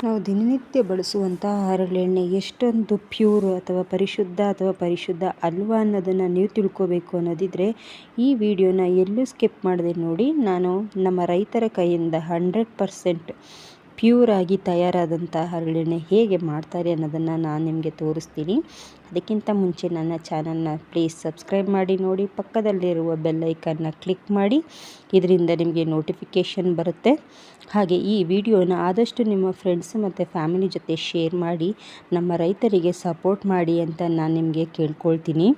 ನಾವು ದಿನನಿತ್ಯ ಬಳಸುವಂಥ ಹರಳೆಣ್ಣೆ ಎಷ್ಟೊಂದು ಪ್ಯೂರ್ ಅಥವಾ ಪರಿಶುದ್ಧ ಅಲ್ವಾ ಅನ್ನೋದನ್ನು ನೀವು ತಿಳ್ಕೋಬೇಕು ಅನ್ನೋದಿದ್ದರೆ ಈ ವಿಡಿಯೋನ ಎಲ್ಲೂ ಸ್ಕಿಪ್ ಮಾಡದೆ ನೋಡಿ. ನಾನು ನಮ್ಮ ರೈತರ ಕೈಯಿಂದ 100% ಪ್ಯೂರಾಗಿ ತಯಾರಾದಂಥ ಹರಳೆಣ್ಣೆ ಹೇಗೆ ಮಾಡ್ತಾರೆ ಅನ್ನೋದನ್ನು ನಾನು ನಿಮಗೆ ತೋರಿಸ್ತೀನಿ. ಅದಕ್ಕಿಂತ ಮುಂಚೆ ನನ್ನ ಚಾನಲ್ನ ಪ್ಲೀಸ್ ಸಬ್ಸ್ಕ್ರೈಬ್ ಮಾಡಿ ನೋಡಿ, ಪಕ್ಕದಲ್ಲಿರುವ ಬೆಲ್ ಐಕನ್ನ ಕ್ಲಿಕ್ ಮಾಡಿ, ಇದರಿಂದ ನಿಮಗೆ ನೋಟಿಫಿಕೇಷನ್ ಬರುತ್ತೆ. ಹಾಗೆ ಈ ವಿಡಿಯೋನ ಆದಷ್ಟು ನಿಮ್ಮ ಫ್ರೆಂಡ್ಸ್ ಮತ್ತು ಫ್ಯಾಮಿಲಿ ಜೊತೆ ಶೇರ್ ಮಾಡಿ ನಮ್ಮ ರೈತರಿಗೆ ಸಪೋರ್ಟ್ ಮಾಡಿ ಅಂತ ನಾನು ನಿಮಗೆ ಕೇಳ್ಕೊಳ್ತೀನಿ.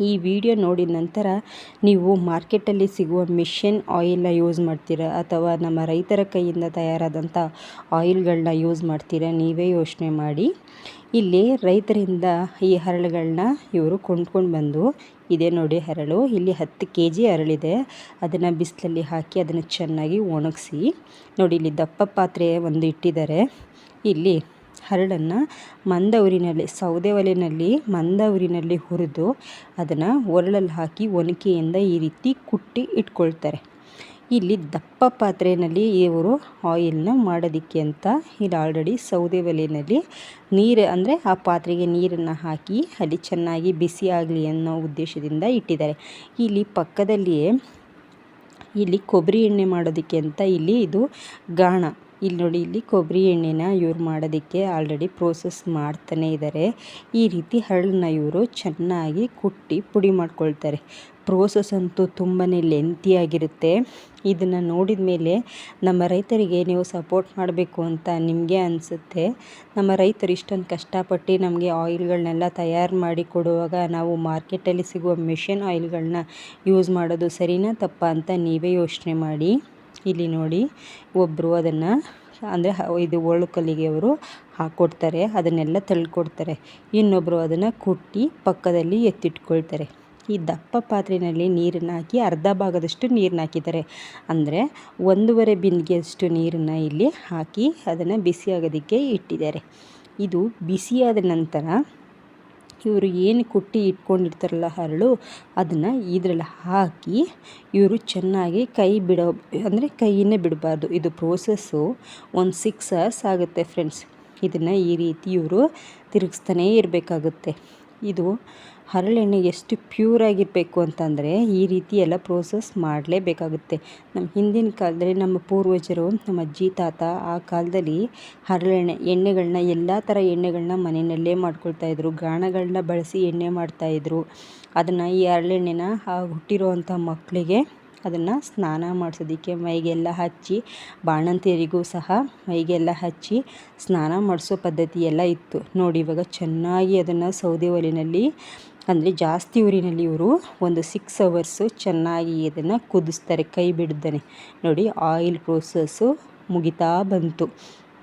ಈ ವಿಡಿಯೋ ನೋಡಿದ ನಂತರ ನೀವು ಮಾರ್ಕೆಟಲ್ಲಿ ಸಿಗುವ ಮಿಷನ್ ಆಯಿಲ್ನ ಯೂಸ್ ಮಾಡ್ತೀರಾ ಅಥವಾ ನಮ್ಮ ರೈತರ ಕೈಯಿಂದ ತಯಾರಾದಂಥ ಆಯಿಲ್ಗಳನ್ನ ಯೂಸ್ ಮಾಡ್ತೀರಾ, ನೀವೇ ಯೋಚನೆ ಮಾಡಿ. ಇಲ್ಲಿ ರೈತರಿಂದ ಈ ಹರಳುಗಳನ್ನ ಇವರು ಕೊಂಡ್ಕೊಂಡು ಬಂದು, ಇದೇ ನೋಡಿ ಹರಳು, ಇಲ್ಲಿ 10 kg ಹರಳಿದೆ. ಅದನ್ನು ಬಿಸಿಲಲ್ಲಿ ಹಾಕಿ ಅದನ್ನು ಚೆನ್ನಾಗಿ ಒಣಗಿಸಿ ನೋಡಿ, ಇಲ್ಲಿ ದಪ್ಪ ಪಾತ್ರೆ ಒಂದು ಇಟ್ಟಿದ್ದಾರೆ. ಇಲ್ಲಿ ಹರಳನ್ನು ಮಂದ ಉರಿನಲ್ಲಿ, ಸೌದೆ ಒಲೆಯಲ್ಲಿ ಮಂದ ಉರಿನಲ್ಲಿ ಹುರಿದು ಅದನ್ನು ಒರಳಲ್ಲಿ ಹಾಕಿ ಒನಕೆಯಿಂದ ಈ ರೀತಿ ಕುಟ್ಟಿ ಇಟ್ಕೊಳ್ತಾರೆ. ಇಲ್ಲಿ ದಪ್ಪ ಪಾತ್ರೆಯಲ್ಲಿ ಇವರು ಆಯಿಲ್ನ ಮಾಡೋದಕ್ಕೆ ಅಂತ ಇಲ್ಲಿ ಆಲ್ರೆಡಿ ಸೌದೆ ಒಲೆಯಲ್ಲಿ ನೀರು, ಅಂದರೆ ಆ ಪಾತ್ರೆಗೆ ನೀರನ್ನು ಹಾಕಿ ಅಲ್ಲಿ ಚೆನ್ನಾಗಿ ಬಿಸಿ ಆಗಲಿ ಅನ್ನೋ ಉದ್ದೇಶದಿಂದ ಇಟ್ಟಿದ್ದಾರೆ. ಇಲ್ಲಿ ಪಕ್ಕದಲ್ಲಿಯೇ ಇಲ್ಲಿ ಕೊಬ್ಬರಿ ಎಣ್ಣೆ ಮಾಡೋದಕ್ಕೆ ಅಂತ ಇಲ್ಲಿ ಇದು ಗಾಣ. ಇಲ್ಲಿ ನೋಡಿ, ಇಲ್ಲಿ ಕೊಬ್ಬರಿ ಎಣ್ಣೆನ ಇವ್ರು ಮಾಡೋದಕ್ಕೆ ಆಲ್ರೆಡಿ ಪ್ರೋಸೆಸ್ ಮಾಡ್ತಾನೆ ಇದ್ದಾರೆ. ಈ ರೀತಿ ಹರಳನ್ನ ಇವರು ಚೆನ್ನಾಗಿ ಕುಟ್ಟಿ ಪುಡಿ ಮಾಡ್ಕೊಳ್ತಾರೆ. ಪ್ರೋಸೆಸ್ ಅಂತೂ ತುಂಬಾ ಲೆಂತಿಯಾಗಿರುತ್ತೆ. ಇದನ್ನು ನೋಡಿದ ಮೇಲೆ ನಮ್ಮ ರೈತರಿಗೆ ನೀವು ಸಪೋರ್ಟ್ ಮಾಡಬೇಕು ಅಂತ ನಿಮಗೆ ಅನಿಸುತ್ತೆ. ನಮ್ಮ ರೈತರು ಇಷ್ಟೊಂದು ಕಷ್ಟಪಟ್ಟು ನಮಗೆ ಆಯಿಲ್ಗಳನ್ನೆಲ್ಲ ತಯಾರು ಮಾಡಿ ಕೊಡುವಾಗ ನಾವು ಮಾರ್ಕೆಟಲ್ಲಿ ಸಿಗುವ ಮಿಷನ್ ಆಯಿಲ್ಗಳನ್ನ ಯೂಸ್ ಮಾಡೋದು ಸರಿನಾ ತಪ್ಪಾ ಅಂತ ನೀವೇ ಯೋಚನೆ ಮಾಡಿ. ಇಲ್ಲಿ ನೋಡಿ, ಒಬ್ಬರು ಅದನ್ನು, ಅಂದರೆ ಇದು ಒಳ್ಕಲ್ಲಿಗೆ ಅವರು ಹಾಕ್ಕೊಡ್ತಾರೆ, ಅದನ್ನೆಲ್ಲ ತಳ್ಳಿಕೊಡ್ತಾರೆ. ಇನ್ನೊಬ್ಬರು ಅದನ್ನು ಕುಟ್ಟಿ ಪಕ್ಕದಲ್ಲಿ ಎತ್ತಿಟ್ಕೊಳ್ತಾರೆ. ಈ ದಪ್ಪ ಪಾತ್ರೆಯಲ್ಲಿ ನೀರನ್ನು ಹಾಕಿ ಅರ್ಧ ಭಾಗದಷ್ಟು ನೀರನ್ನ ಹಾಕಿದ್ದಾರೆ. ಅಂದರೆ 1.5 ಬಿಂದಿಗೆಯಷ್ಟು ನೀರನ್ನು ಇಲ್ಲಿ ಹಾಕಿ ಅದನ್ನು ಬಿಸಿ ಆಗೋದಕ್ಕೆ ಇಟ್ಟಿದ್ದಾರೆ. ಇದು ಬಿಸಿಯಾದ ನಂತರ ಇವರು ಏನು ಕುಟ್ಟಿ ಇಟ್ಕೊಂಡಿರ್ತಾರಲ್ಲ ಹರಳು, ಅದನ್ನು ಇದರಲ್ಲಿ ಹಾಕಿ ಇವರು ಚೆನ್ನಾಗಿ ಅಂದರೆ ಕೈಯನ್ನೇ ಬಿಡಬಾರ್ದು. ಇದು ಪ್ರೋಸೆಸ್ಸು ಒಂದು 6 hours ಆಗುತ್ತೆ ಫ್ರೆಂಡ್ಸ್. ಇದನ್ನು ಈ ರೀತಿ ಇವರು ತಿರುಗಿಸ್ತಾನೇ ಇರಬೇಕಾಗುತ್ತೆ. ಇದು ಹರಳೆಣ್ಣೆ ಎಷ್ಟು ಪ್ಯೂರಾಗಿರಬೇಕು ಅಂತಂದರೆ ಈ ರೀತಿ ಎಲ್ಲ ಪ್ರೋಸೆಸ್ ಮಾಡಲೇಬೇಕಾಗುತ್ತೆ. ನಮ್ಮ ಹಿಂದಿನ ಕಾಲದಲ್ಲಿ ನಮ್ಮ ಪೂರ್ವಜರು, ನಮ್ಮ ಅಜ್ಜಿ ತಾತ ಆ ಕಾಲದಲ್ಲಿ ಎಣ್ಣೆಗಳನ್ನ ಎಲ್ಲ ಥರ ಎಣ್ಣೆಗಳನ್ನ ಮನೆಯಲ್ಲೇ ಮಾಡ್ಕೊಳ್ತಾಯಿದ್ರು. ಗಾಣಗಳನ್ನ ಬಳಸಿ ಎಣ್ಣೆ ಮಾಡ್ತಾಯಿದ್ರು. ಅದನ್ನು ಈ ಹರಳೆಣ್ಣೆನ ಹುಟ್ಟಿರೋವಂಥ ಮಕ್ಕಳಿಗೆ ಅದನ್ನು ಸ್ನಾನ ಮಾಡಿಸೋದಕ್ಕೆ ಮೈಗೆಲ್ಲ ಹಚ್ಚಿ, ಬಾಣಂತಿಯರಿಗೂ ಸಹ ಮೈಗೆಲ್ಲ ಹಚ್ಚಿ ಸ್ನಾನ ಮಾಡಿಸೋ ಪದ್ಧತಿ ಎಲ್ಲ ಇತ್ತು ನೋಡಿ. ಇವಾಗ ಚೆನ್ನಾಗಿ ಅದನ್ನು ಸೌದೆ ಒಲೆಯಲ್ಲಿ, ಅಂದರೆ ಜಾಸ್ತಿ ಊರಿನಲ್ಲಿ ಇವರು ಒಂದು 6 hours ಚೆನ್ನಾಗಿ ಇದನ್ನು ಕುದಿಸ್ತಾರೆ ಕೈ ಬಿಡ್ದೇ. ನೋಡಿ, ಆಯಿಲ್ ಪ್ರೋಸೆಸ್ಸು ಮುಗಿತಾ ಬಂತು.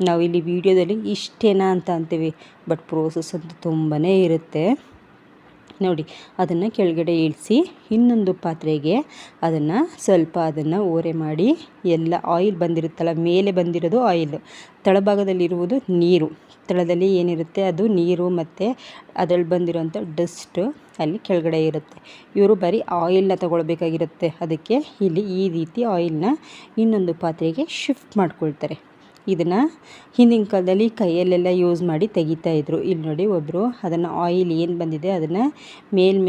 ನಾವು ಇಲ್ಲಿ ವಿಡಿಯೋದಲ್ಲಿ ಇಷ್ಟೇನಾ ಅಂತ ಅಂತೀವಿ, ಬಟ್ ಪ್ರೋಸೆಸ್ ಅಂತೂ ತುಂಬಾ ಇರುತ್ತೆ ನೋಡಿ. ಅದನ್ನು ಕೆಳಗಡೆ ಇಳಿಸಿ ಇನ್ನೊಂದು ಪಾತ್ರೆಗೆ ಅದನ್ನು ಓರೆ ಮಾಡಿ, ಎಲ್ಲ ಆಯಿಲ್ ಬಂದಿರುತ್ತಲ್ಲ, ಮೇಲೆ ಬಂದಿರೋದು ಆಯಿಲ್, ತಳಭಾಗದಲ್ಲಿರುವುದು ನೀರು. ತಳದಲ್ಲಿ ಏನಿರುತ್ತೆ ಅದು ನೀರು ಮತ್ತು ಅದರಲ್ಲಿ ಬಂದಿರೋಂಥ ಡಸ್ಟು ಅಲ್ಲಿ ಕೆಳಗಡೆ ಇರುತ್ತೆ. ಇವರು ಬರೀ ಆಯಿಲ್ನ ತಗೊಳ್ಬೇಕಾಗಿರುತ್ತೆ. ಅದಕ್ಕೆ ಇಲ್ಲಿ ಈ ರೀತಿ ಆಯಿಲ್ನ ಇನ್ನೊಂದು ಪಾತ್ರೆಗೆ ಶಿಫ್ಟ್ ಮಾಡ್ಕೊಳ್ತಾರೆ. ಇದನ್ನು ಹಿಂದಿನ ಕಾಲದಲ್ಲಿ ಕೈಯಲ್ಲೆಲ್ಲ ಯೂಸ್ ಮಾಡಿ ತೆಗಿತಾಯಿದ್ರು. ಇಲ್ಲಿ ನೋಡಿ, ಒಬ್ಬರು ಅದನ್ನು ಆಯಿಲ್ ಏನು ಬಂದಿದೆ ಅದನ್ನು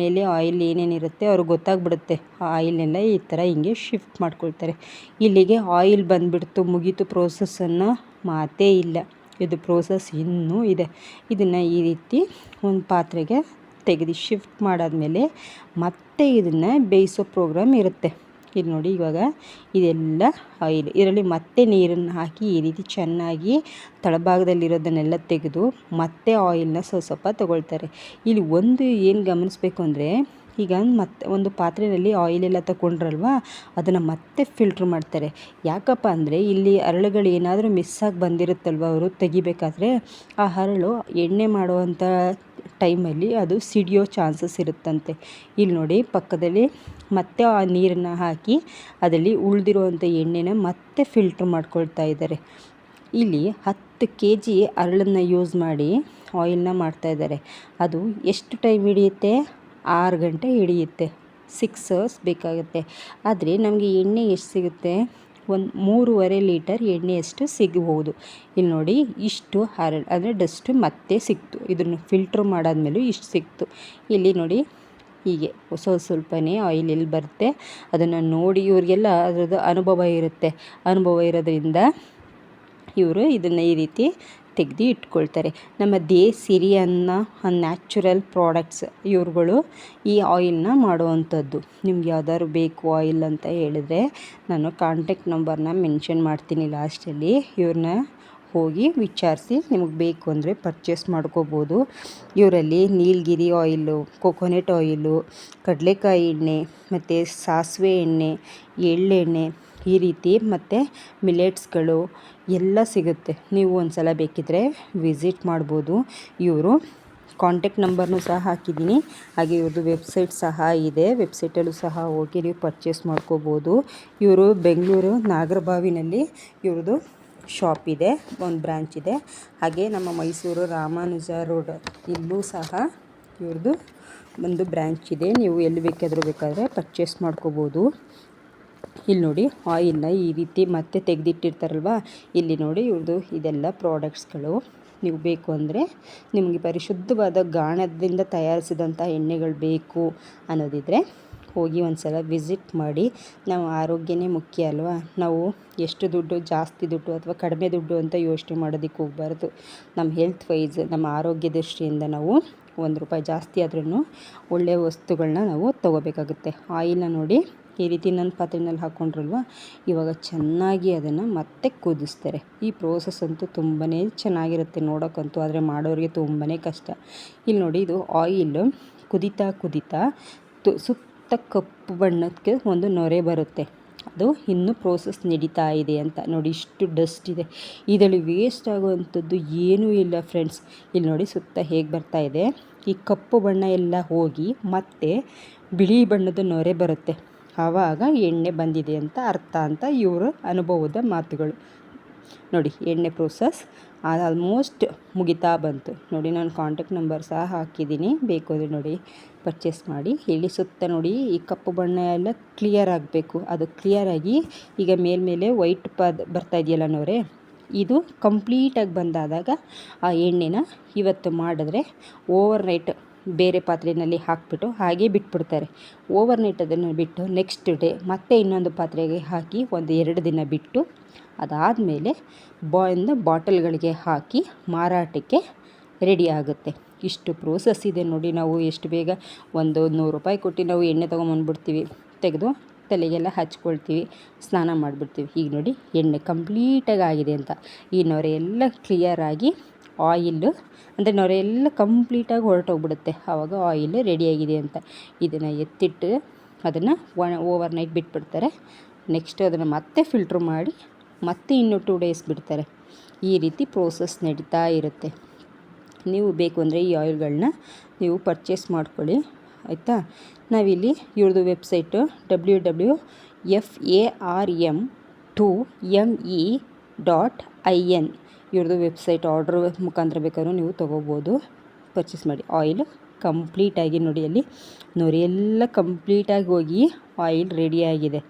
ಮೇಲೆ ಆಯಿಲ್ ಏನೇನಿರುತ್ತೆ ಅವ್ರಿಗೆ ಗೊತ್ತಾಗ್ಬಿಡುತ್ತೆ. ಆ ಆಯಿಲ್ನೆಲ್ಲ ಈ ಥರ ಹಿಂಗೆ ಶಿಫ್ಟ್ ಮಾಡ್ಕೊಳ್ತಾರೆ. ಇಲ್ಲಿಗೆ ಆಯಿಲ್ ಬಂದುಬಿಡ್ತು, ಮುಗೀತು ಪ್ರೋಸೆಸ್ಸನ್ನು, ಮಾತೇ ಇಲ್ಲ. ಇದು ಪ್ರೋಸೆಸ್ ಇನ್ನೂ ಇದೆ. ಇದನ್ನು ಈ ರೀತಿ ಒಂದು ಪಾತ್ರೆಗೆ ತೆಗೆದು ಶಿಫ್ಟ್ ಮಾಡಾದಮೇಲೆ ಮತ್ತೆ ಇದನ್ನು ಬೇಯಿಸೋ ಪ್ರೋಗ್ರಾಮ್ ಇರುತ್ತೆ. ಇದು ನೋಡಿ, ಇವಾಗ ಇದೆಲ್ಲ ಆಯಿಲ್, ಇದರಲ್ಲಿ ಮತ್ತೆ ನೀರನ್ನು ಹಾಕಿ ಈ ರೀತಿ ಚೆನ್ನಾಗಿ ತಳಭಾಗದಲ್ಲಿರೋದನ್ನೆಲ್ಲ ತೆಗೆದು ಮತ್ತೆ ಆಯಿಲ್ನ ಸ್ವಲ್ಪ ತಗೊಳ್ತಾರೆ. ಇಲ್ಲಿ ಒಂದು ಏನು ಗಮನಿಸಬೇಕು ಅಂದರೆ, ಈಗ ಮತ್ತೆ ಒಂದು ಪಾತ್ರೆಯಲ್ಲಿ ಆಯಿಲೆಲ್ಲ ತಗೊಂಡ್ರಲ್ವ, ಅದನ್ನು ಮತ್ತೆ ಫಿಲ್ಟ್ರ್ ಮಾಡ್ತಾರೆ. ಯಾಕಪ್ಪ ಅಂದರೆ ಇಲ್ಲಿ ಹರಳುಗಳು ಏನಾದರೂ ಮಿಸ್ಸಾಗಿ ಬಂದಿರುತ್ತಲ್ವ, ಅವರು ತೆಗಿಬೇಕಾದ್ರೆ ಆ ಹರಳು ಎಣ್ಣೆ ಮಾಡುವಂಥ ಟೈಮಲ್ಲಿ ಅದು ಸಿಡಿಯೋ ಚಾನ್ಸಸ್ ಇರುತ್ತಂತೆ. ಇಲ್ಲಿ ನೋಡಿ, ಪಕ್ಕದಲ್ಲಿ ಮತ್ತೆ ಆ ನೀರನ್ನು ಹಾಕಿ ಅದರಲ್ಲಿ ಉಳಿದಿರುವಂಥ ಎಣ್ಣೆನ ಮತ್ತೆ ಫಿಲ್ಟ್ರ್ ಮಾಡ್ಕೊಳ್ತಾ ಇದ್ದಾರೆ. ಇಲ್ಲಿ 10 kg ಹರಳನ್ನು ಯೂಸ್ ಮಾಡಿ ಆಯಿಲ್ನ ಮಾಡ್ತಾಯಿದ್ದಾರೆ. ಅದು ಎಷ್ಟು ಟೈಮ್ ಹಿಡಿಯುತ್ತೆ? 6 ಗಂಟೆ ಹಿಡಿಯುತ್ತೆ. 6 hours ಬೇಕಾಗುತ್ತೆ. ಆದರೆ ನಮಗೆ ಎಣ್ಣೆ ಎಷ್ಟು ಸಿಗುತ್ತೆ? ಒಂದು 3.5 ಲೀಟರ್ ಎಣ್ಣೆಯಷ್ಟು ಸಿಗಬಹುದು. ಇಲ್ಲಿ ನೋಡಿ ಇಷ್ಟು ಅಂದರೆ ಡಸ್ಟು ಮತ್ತೆ ಸಿಕ್ತು. ಇದನ್ನು ಫಿಲ್ಟ್ರ್ ಮಾಡಾದ್ಮೇಲೂ ಇಷ್ಟು ಸಿಕ್ತು. ಇಲ್ಲಿ ನೋಡಿ ಹೀಗೆ ಸ್ವಲ್ಪನೇ ಆಯಿಲ್ ಎಲ್ಲಿ ಬರುತ್ತೆ ಅದನ್ನು ನೋಡಿ ಇವ್ರಿಗೆಲ್ಲ ಅದರದ್ದು ಅನುಭವ ಇರೋದ್ರಿಂದ ಇವರು ಇದನ್ನು ಈ ರೀತಿ ತೆಗೆದು ಇಟ್ಕೊಳ್ತಾರೆ. ನಮ್ಮ ಸಿರಿ ಅನ್ನೋ ನ್ಯಾಚುರಲ್ ಪ್ರಾಡಕ್ಟ್ಸ್ ಇವ್ರುಗಳು ಈ ಆಯಿಲ್ನ ಮಾಡುವಂಥದ್ದು. ನಿಮ್ಗೆ ಯಾವ್ದಾದ್ರು ಬೇಕು ಆಯಿಲ್ ಅಂತ ಹೇಳಿದ್ರೆ ನಾನು ಕಾಂಟ್ಯಾಕ್ಟ್ ನಂಬರ್ನ ಮೆನ್ಷನ್ ಮಾಡ್ತೀನಿ ಲಾಸ್ಟಲ್ಲಿ. ಇವ್ರನ್ನ ಹೋಗಿ ವಿಚಾರಿಸಿ ನಿಮಗೆ ಬೇಕು ಅಂದರೆ ಪರ್ಚೇಸ್ ಮಾಡ್ಕೋಬೋದು. ಇವರಲ್ಲಿ ನೀಲಗಿರಿ ಆಯಿಲು, ಕೊಕೊನೆಟ್ ಆಯಿಲು, ಕಡಲೆಕಾಯಿ ಎಣ್ಣೆ ಮತ್ತು ಸಾಸಿವೆ ಎಣ್ಣೆ, ಎಳ್ಳೆಣ್ಣೆ ಈ ರೀತಿ ಮತ್ತು ಮಿಲೆಟ್ಸ್ಗಳು ಎಲ್ಲ ಸಿಗುತ್ತೆ. ನೀವು ಒಂದು ಸಲ ಬೇಕಿದ್ದರೆ ವಿಸಿಟ್ ಮಾಡ್ಬೋದು. ಇವರು ಕಾಂಟ್ಯಾಕ್ಟ್ ನಂಬರ್ನೂ ಸಹ ಹಾಕಿದ್ದೀನಿ. ಹಾಗೆ ಇವ್ರದ್ದು ವೆಬ್ಸೈಟ್ ಸಹ ಇದೆ. ವೆಬ್ಸೈಟಲ್ಲೂ ಸಹ ಹೋಗಿ ನೀವು ಪರ್ಚೇಸ್ ಮಾಡ್ಕೋಬೋದು. ಇವರು ಬೆಂಗಳೂರು ನಾಗರಬಾವಿನಲ್ಲಿ ಇವ್ರದ್ದು ಶಾಪ್ ಇದೆ, ಒಂದು ಬ್ರ್ಯಾಂಚ್ ಇದೆ. ಹಾಗೆ ನಮ್ಮ ಮೈಸೂರು ರಾಮಾನುಜ ರೋಡ್ ಇಲ್ಲೂ ಸಹ ಇವ್ರದ್ದು ಒಂದು ಬ್ರ್ಯಾಂಚ್ ಇದೆ. ನೀವು ಎಲ್ಲಿ ಬೇಕಾದರೆ ಪರ್ಚೇಸ್ ಮಾಡ್ಕೋಬೋದು. ಇಲ್ಲಿ ನೋಡಿ ಆಯಿಲ್ನ ಈ ರೀತಿ ಮತ್ತೆ ತೆಗೆದಿಟ್ಟಿರ್ತಾರಲ್ವ, ಇಲ್ಲಿ ನೋಡಿ ಇವ್ರದ್ದು ಇದೆಲ್ಲ ಪ್ರಾಡಕ್ಟ್ಸ್ಗಳು. ನೀವು ಬೇಕು ಅಂದರೆ ನಿಮಗೆ ಪರಿಶುದ್ಧವಾದ ಗಾಣದಿಂದ ತಯಾರಿಸಿದಂಥ ಎಣ್ಣೆಗಳು ಬೇಕು ಅನ್ನೋದಿದ್ದರೆ ಹೋಗಿ ಒಂದು ಸಲ ವಿಸಿಟ್ ಮಾಡಿ. ನಾವು ಆರೋಗ್ಯನೇ ಮುಖ್ಯ ಅಲ್ವಾ. ನಾವು ಎಷ್ಟು ದುಡ್ಡು, ಜಾಸ್ತಿ ದುಡ್ಡು ಅಥವಾ ಕಡಿಮೆ ದುಡ್ಡು ಅಂತ ಯೋಚನೆ ಮಾಡೋದಕ್ಕೆ ಹೋಗಬಾರ್ದು. ನಮ್ಮ ಹೆಲ್ತ್ ವೈಸ್, ನಮ್ಮ ಆರೋಗ್ಯ ದೃಷ್ಟಿಯಿಂದ ನಾವು ₹1 ಜಾಸ್ತಿ ಆದ್ರೂ ಒಳ್ಳೆಯ ವಸ್ತುಗಳನ್ನ ನಾವು ತೊಗೋಬೇಕಾಗುತ್ತೆ. ಆಯಿಲ್ನ ನೋಡಿ ಈ ರೀತಿ ನನ್ನ ಪಾತ್ರೆಯಲ್ಲಿ ಹಾಕ್ಕೊಂಡ್ರಲ್ವ, ಇವಾಗ ಚೆನ್ನಾಗಿ ಅದನ್ನು ಮತ್ತೆ ಕುದಿಸ್ತಾರೆ. ಈ ಪ್ರೋಸೆಸ್ ಅಂತೂ ತುಂಬಾ ಚೆನ್ನಾಗಿರುತ್ತೆ ನೋಡೋಕ್ಕಂತೂ, ಆದರೆ ಮಾಡೋರಿಗೆ ತುಂಬಾ ಕಷ್ಟ. ಇಲ್ಲಿ ನೋಡಿ ಇದು ಆಯಿಲ್ ಕುದೀತಾ ಸುತ್ತ ಕಪ್ಪು ಬಣ್ಣಕ್ಕೆ ಒಂದು ನೊರೆ ಬರುತ್ತೆ. ಅದು ಇನ್ನೂ ಪ್ರೋಸೆಸ್ ನಡೀತಾ ಇದೆ ಅಂತ ನೋಡಿ. ಇಷ್ಟು ಡಸ್ಟ್ ಇದೆ ಇದರಲ್ಲಿ, ವೇಸ್ಟ್ ಆಗುವಂಥದ್ದು ಏನೂ ಇಲ್ಲ ಫ್ರೆಂಡ್ಸ್. ಇಲ್ಲಿ ನೋಡಿ ಸುತ್ತ ಹೇಗೆ ಬರ್ತಾ ಇದೆ. ಈ ಕಪ್ಪು ಬಣ್ಣ ಎಲ್ಲ ಹೋಗಿ ಮತ್ತೆ ಬಿಳಿ ಬಣ್ಣದ ನೊರೆ ಬರುತ್ತೆ. ಆವಾಗ ಎಣ್ಣೆ ಬಂದಿದೆ ಅಂತ ಅರ್ಥ ಅಂತ ಇವರು ಅನುಭವದ ಮಾತುಗಳು. ನೋಡಿ ಎಣ್ಣೆ ಪ್ರೋಸೆಸ್ ಆಲ್ಮೋಸ್ಟ್ ಮುಗಿತಾ ಬಂತು ನೋಡಿ. ನಾನು ಕಾಂಟ್ಯಾಕ್ಟ್ ನಂಬರ್ ಸಹ ಹಾಕಿದ್ದೀನಿ, ಬೇಕು ಅಂದರೆ ನೋಡಿ ಪರ್ಚೇಸ್ ಮಾಡಿ. ಇಲ್ಲಿ ಸುತ್ತ ನೋಡಿ ಈ ಕಪ್ಪು ಬಣ್ಣ ಎಲ್ಲ ಕ್ಲಿಯರ್ ಆಗಬೇಕು. ಅದು ಕ್ಲಿಯರಾಗಿ ಈಗ ಮೇಲ್ಮೇಲೆ ವೈಟ್ ಬರ್ತಾ ಇದೆಯಲ್ಲ ನೊರೆ, ಇದು ಕಂಪ್ಲೀಟಾಗಿ ಬಂದಾದಾಗ ಆ ಎಣ್ಣೆನ ಇವತ್ತು ಮಾಡಿದ್ರೆ ಓವರ್ ನೈಟ್ ಬೇರೆ ಪಾತ್ರೆಯಲ್ಲಿ ಹಾಕಿಬಿಟ್ಟು ಹಾಗೇ ಬಿಟ್ಬಿಡ್ತಾರೆ. ಓವರ್ ನೈಟ್ ಅದನ್ನು ಬಿಟ್ಟು ನೆಕ್ಸ್ಟ್ ಡೇ ಮತ್ತೆ ಇನ್ನೊಂದು ಪಾತ್ರೆಗೆ ಹಾಕಿ 1-2 ದಿನ ಬಿಟ್ಟು ಅದಾದಮೇಲೆ ಬಾಟಲ್ಗಳಿಗೆ ಹಾಕಿ ಮಾರಾಟಕ್ಕೆ ರೆಡಿ ಆಗುತ್ತೆ. ಇಷ್ಟು ಪ್ರೋಸೆಸ್ ಇದೆ ನೋಡಿ. ನಾವು ಎಷ್ಟು ಬೇಗ ₹100 ಕೊಟ್ಟು ನಾವು ಎಣ್ಣೆ ತೊಗೊಂಬಂದ್ಬಿಡ್ತೀವಿ, ತೆಗೆದು ತಲೆಗೆಲ್ಲ ಹಚ್ಕೊಳ್ತೀವಿ, ಸ್ನಾನ ಮಾಡಿಬಿಡ್ತೀವಿ. ಈಗ ನೋಡಿ ಎಣ್ಣೆ ಕಂಪ್ಲೀಟಾಗಿ ಆಗಿದೆ ಅಂತ, ಈ ನೊರೆ ಎಲ್ಲ ಕ್ಲಿಯರಾಗಿ ಆಯಿಲ್ ಅಂದರೆ ನೊರೆ ಎಲ್ಲ ಕಂಪ್ಲೀಟಾಗಿ ಹೊರಟೋಗ್ಬಿಡುತ್ತೆ. ಆವಾಗ ಆಯಿಲ್ ರೆಡಿಯಾಗಿದೆ ಅಂತ. ಇದನ್ನು ಎತ್ತಿಟ್ಟು ಅದನ್ನು ಓವರ್ ನೈಟ್ ಬಿಟ್ಬಿಡ್ತಾರೆ. ನೆಕ್ಸ್ಟ್ ಅದನ್ನು ಮತ್ತೆ ಫಿಲ್ಟ್ರ್ ಮಾಡಿ ಮತ್ತೆ ಇನ್ನೂ 2 ಡೇಸ್ ಬಿಡ್ತಾರೆ. ಈ ರೀತಿ ಪ್ರೋಸೆಸ್ ನಡೀತಾ ಇರುತ್ತೆ. ನೀವು ಬೇಕು ಅಂದರೆ ಈ ಆಯಿಲ್ಗಳನ್ನ ನೀವು ಪರ್ಚೇಸ್ ಮಾಡ್ಕೊಳ್ಳಿ, ಆಯಿತಾ. ನಾವಿಲ್ಲಿ ಇವ್ರದ್ದು ವೆಬ್ಸೈಟು www.farm2me.in ಇವ್ರದ್ದು ವೆಬ್ಸೈಟ್. ಆರ್ಡ್ರ್ ಮುಖಾಂತರ ಬೇಕಾದ್ರೂ ನೀವು ತೊಗೋಬೋದು, ಪರ್ಚೇಸ್ ಮಾಡಿ. ಆಯಿಲ್ ಕಂಪ್ಲೀಟಾಗಿ ನೋಡಿ, ಅಲ್ಲಿ ನೊರೆಯೆಲ್ಲ ಕಂಪ್ಲೀಟಾಗಿ ಹೋಗಿ ಆಯಿಲ್ ರೆಡಿಯಾಗಿದೆ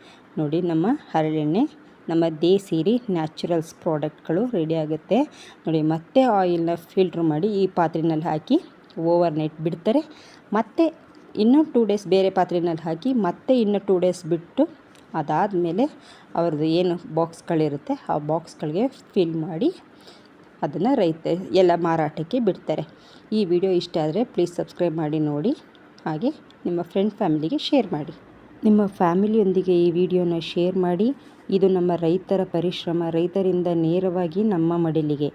ನೋಡಿ. ನಮ್ಮ ಹರಳೆಣ್ಣೆ, ನಮ್ಮ ಸಿರಿ ನ್ಯಾಚುರಲ್ಸ್ ಪ್ರಾಡಕ್ಟ್ಗಳು ರೆಡಿ ಆಗುತ್ತೆ ನೋಡಿ. ಮತ್ತೆ ಆಯಿಲ್ನ ಫಿಲ್ಟ್ರ್ ಮಾಡಿ ಈ ಪಾತ್ರೆಯಲ್ಲಿ ಹಾಕಿ ಓವರ್ ನೈಟ್ ಬಿಡ್ತಾರೆ. ಮತ್ತೆ ಇನ್ನೂ 2 ಡೇಸ್ ಬೇರೆ ಪಾತ್ರೆಯಲ್ಲಿ ಹಾಕಿ ಮತ್ತೆ ಇನ್ನೂ 2 ಡೇಸ್ ಬಿಟ್ಟು ಅದಾದಮೇಲೆ ಅವ್ರದ್ದು ಏನು ಬಾಕ್ಸ್ಗಳಿರುತ್ತೆ ಆ ಬಾಕ್ಸ್ಗಳಿಗೆ ಫಿಲ್ ಮಾಡಿ ಅದನ್ನು ಎಲ್ಲ ಮಾರಾಟಕ್ಕೆ ಬಿಡ್ತಾರೆ. ಈ ವಿಡಿಯೋ ಇಷ್ಟ ಆದರೆ ಪ್ಲೀಸ್ ಸಬ್ಸ್ಕ್ರೈಬ್ ಮಾಡಿ ನೋಡಿ. ಹಾಗೆ ನಿಮ್ಮ ಫ್ಯಾಮಿಲಿಗೆ ಶೇರ್ ಮಾಡಿ. ನಿಮ್ಮ ಫ್ಯಾಮಿಲಿಯೊಂದಿಗೆ ಈ ವಿಡಿಯೋನ ಶೇರ್ ಮಾಡಿ. ಇದು ನಮ್ಮ ರೈತರ ಪರಿಶ್ರಮ, ರೈತರಿಂದ ನೇರವಾಗಿ ನಮ್ಮ ಮಡಿಲಿಗೆ.